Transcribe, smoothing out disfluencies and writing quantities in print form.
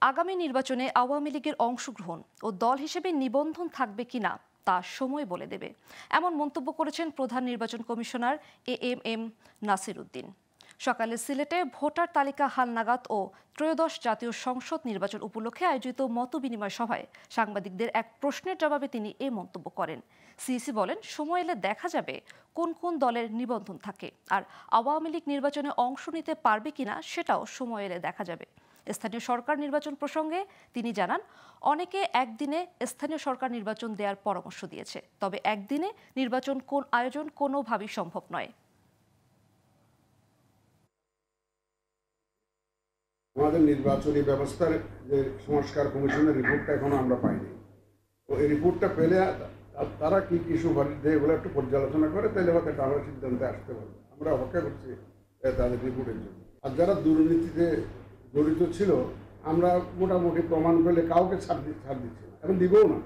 আগামী নির্বাচনে আওয়ামী লীগের অংশগ্রহণ ও দল হিসেবে নিবন্ধন থাকবে কিনা তা সময় বলে দেবে, এমন মন্তব্য করেছেন প্রধান নির্বাচন কমিশনার এএমএম নাসির উদ্দিন। সকালে সিলেটে ভোটার তালিকা হালনাগাদ ও ত্রয়োদশ জাতীয় সংসদ নির্বাচন উপলক্ষে আয়োজিত মতবিনিময় সভায় সাংবাদিকদের এক প্রশ্নের জবাবে তিনি এই মন্তব্য করেন। সিইসি বলেন, সময় এলে দেখা যাবে কোন কোন দলের নিবন্ধন থাকে, আর আওয়ামী লীগ নির্বাচনে অংশ নিতে পারবে কিনা সেটাও সময় এলে দেখা যাবে। স্থানীয় সরকার নির্বাচন প্রসঙ্গে তিনি জানান, অনেকে একদিনে স্থানীয় সরকার নির্বাচন দেওয়ার পরামর্শ দিয়েছে, তবে একদিনে নির্বাচন কোন আয়োজন কোনোভাবেই সম্ভব নয়। আমাদের নির্বাচনী ব্যবস্থার যে সংস্কার কমিশনের রিপোর্টটা এখনো আমরা পাইনি। তো এই রিপোর্টটা পেলে তারা কি কি সুপারিশ দেয় এগুলো একটু পর্যালোচনা করে, তাহলে হয়তো আমরা সিদ্ধান্তে আসতে পারবো। আমরা অপেক্ষা করছি তাদের রিপোর্টের জন্য। আর যারা দুর্নীতিতে জড়িত ছিল, আমরা মোটামুটি প্রমাণ পেলে কাউকে ছাড় দিচ্ছি না, এবং দিবও না।